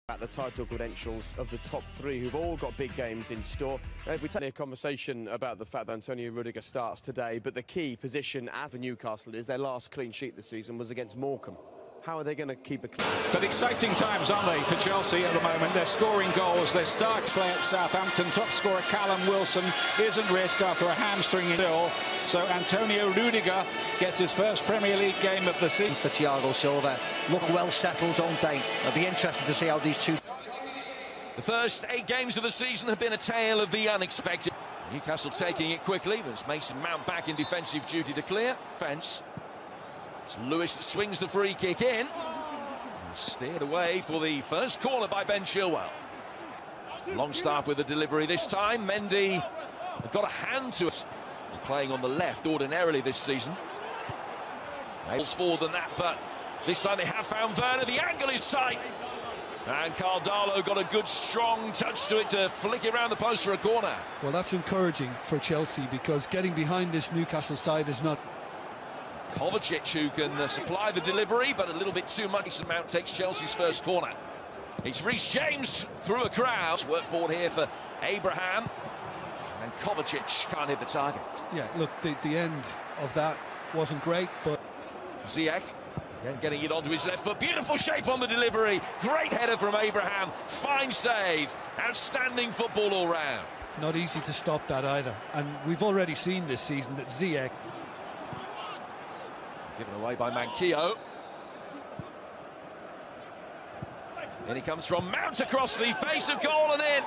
At the title credentials of the top three who've all got big games in store. We take a conversation about the fact that Antonio Rudiger starts today, but the key position as for Newcastle is their last clean sheet this season was against Morecambe. How are they going to keep it clean? But exciting times, aren't they, for Chelsea at the moment? They're scoring goals. They're starting to play at Southampton. Top scorer Callum Wilson isn't risked after a hamstring injury. So Antonio Rudiger gets his first Premier League game of the season. For Thiago Silva, look well settled, don't they? It'll be interesting to see how these two... The first 8 games of the season have been a tale of the unexpected. Newcastle taking it quickly, but it's Mason Mount back in defensive duty to clear. Fence. It's Lewis that swings the free kick in. Steered away for the first corner by Ben Chilwell. Longstaff with the delivery this time. Mendy got a hand to it. Playing on the left ordinarily this season. Ales forward than that, but this time they have found Werner. The angle is tight. And Cardalo got a good strong touch to it to flick it around the post for a corner. Well, that's encouraging for Chelsea because getting behind this Newcastle side is not... Kovacic who can supply the delivery, but a little bit too much. Mason Mount takes Chelsea's first corner. It's Reece James through a crowd. Work forward here for Abraham. And Kovacic can't hit the target. Yeah, look, the end of that wasn't great, but... Ziyech, again getting it onto his left foot. Beautiful shape on the delivery. Great header from Abraham. Fine save. Outstanding football all round. Not easy to stop that either. And we've already seen this season that Ziyech... Given away by Manquillo. In he comes from Mount across the face of goal and in.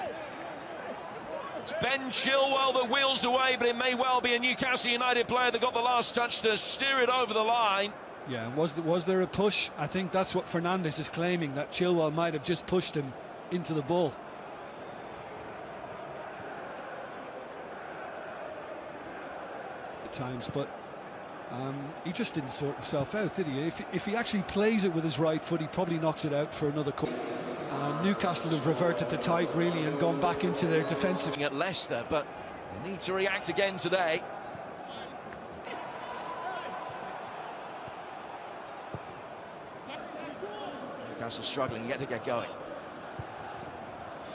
It's Ben Chilwell that wheels away, but it may well be a Newcastle United player that got the last touch to steer it over the line. Yeah, was there a push? I think that's what Fernandes is claiming, that Chilwell might have just pushed him into the ball. At times, but he just didn't sort himself out, did he? If he actually plays it with his right foot, he probably knocks it out for another corner. Newcastle have reverted the type really and gone back into their defensive. At Leicester, but they need to react again today. Newcastle struggling yet to get going.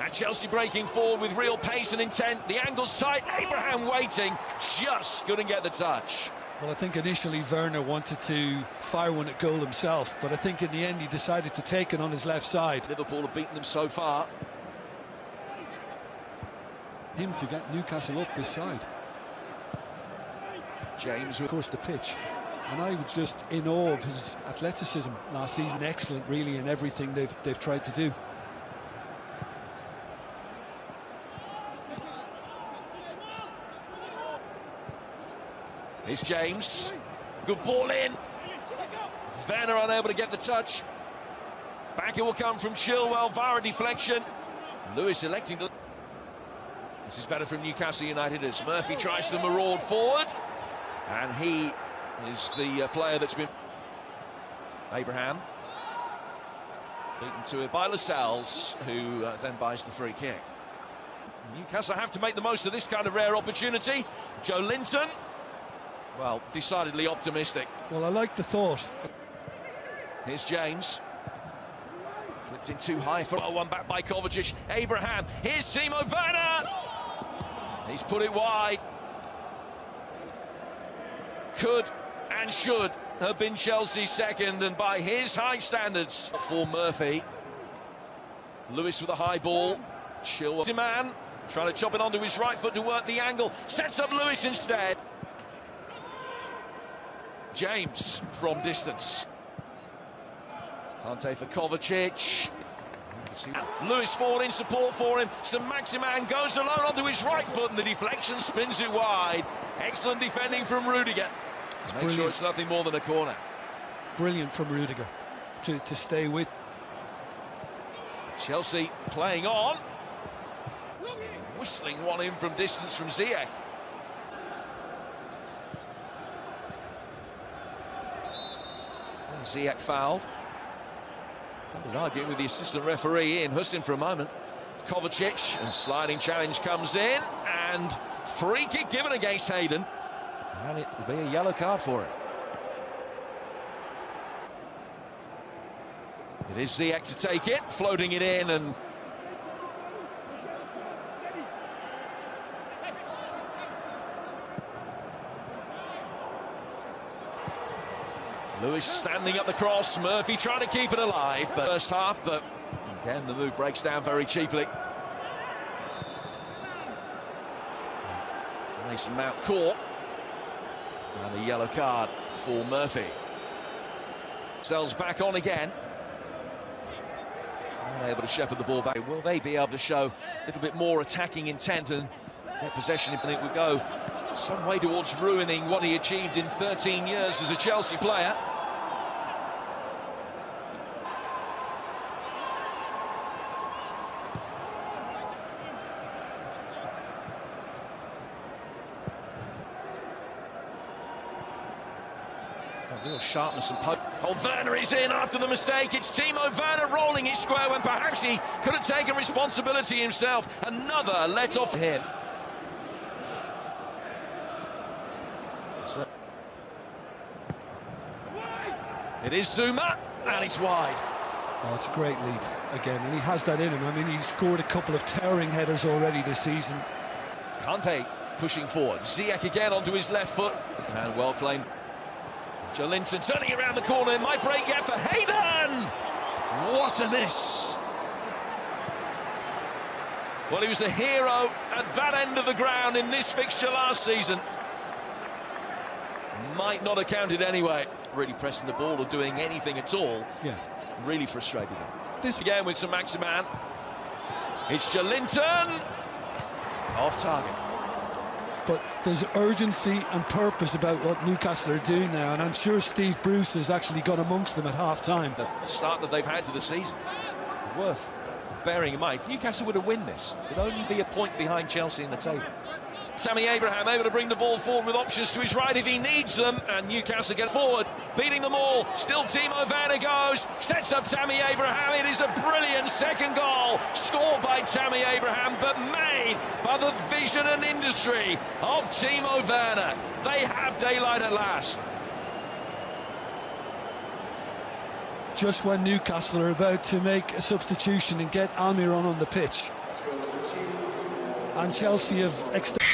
And Chelsea breaking forward with real pace and intent. The angle's tight. Abraham waiting, just couldn't get the touch. Well, I think initially Werner wanted to fire one at goal himself, but I think in the end he decided to take it on his left side. Liverpool have beaten them so far. Him to get Newcastle up this side. James, of course, the pitch. And I was just in awe of his athleticism last season. Excellent, really, in everything they've tried to do. Here's James. Good ball in. Werner unable to get the touch. Back it will come from Chilwell via a deflection. Lewis electing to... This is better from Newcastle United as Murphy tries to maraud forward. And he is the player that's been... Abraham. Beaten to it by Lascelles, who then buys the free kick. Newcastle have to make the most of this kind of rare opportunity. Joe Linton. Well, decidedly optimistic. Well, I like the thought. Here's James. Flipped in too high for one back by Kovacic. Abraham. Here's Timo Werner. He's put it wide. Could and should have been Chelsea's second, and by his high standards for Murphy. Lewis with a high ball. Chilwell. Man trying to chop it onto his right foot to work the angle. Sets up Lewis instead. James from distance. Kante for Kovacic. Lewis forward in support for him. Saint-Maximin goes alone onto his right foot and the deflection spins it wide. Excellent defending from Rudiger. Make sure it's nothing more than a corner. Brilliant from Rudiger to stay with. Chelsea playing on. Whistling one in from distance from Ziyech. Ziyech fouled. Arguing with the assistant referee Ian Hussin for a moment. Kovacic, and sliding challenge comes in, and free kick given against Hayden. And it will be a yellow card for it. It is Ziyech to take it, floating it in, and Lewis standing up the cross, Murphy trying to keep it alive, but first half, but again the move breaks down very cheaply. Mason Mount caught, and a yellow card for Murphy. Sells back on again. Unable to shepherd the ball back. Will they be able to show a little bit more attacking intent and get possession? And it would go some way towards ruining what he achieved in 13 years as a Chelsea player. Real sharpness and poke. Oh, Werner is in after the mistake. It's Timo Werner rolling it square when perhaps he could have taken responsibility himself. Another let off him. So, it is Zuma, and it's wide. Oh, it's a great leap again, and he has that in him. I mean, he's scored a couple of towering headers already this season. Kante pushing forward. Ziyech again onto his left foot, and well claimed. Jolinton turning around the corner, it might break yet for Hayden! What a miss! Well, he was the hero at that end of the ground in this fixture last season. Might not have counted anyway. Really pressing the ball or doing anything at all. Yeah. Really frustrated him. This again with Saint-Maximin. It's Jolinton! Off target. But there's urgency and purpose about what Newcastle are doing now, and I'm sure Steve Bruce has actually gone amongst them at half-time. The start that they've had to the season, worth bearing in mind. If Newcastle were to win this, it would only be a point behind Chelsea in the table. Tammy Abraham able to bring the ball forward with options to his right if he needs them, and Newcastle get forward, beating them all. Still Timo Werner goes, sets up Tammy Abraham. It is a brilliant second goal, scored by Tammy Abraham, but made by the vision and industry of Timo Werner. They have daylight at last. Just when Newcastle are about to make a substitution and get Almiron on the pitch. And Chelsea have extended.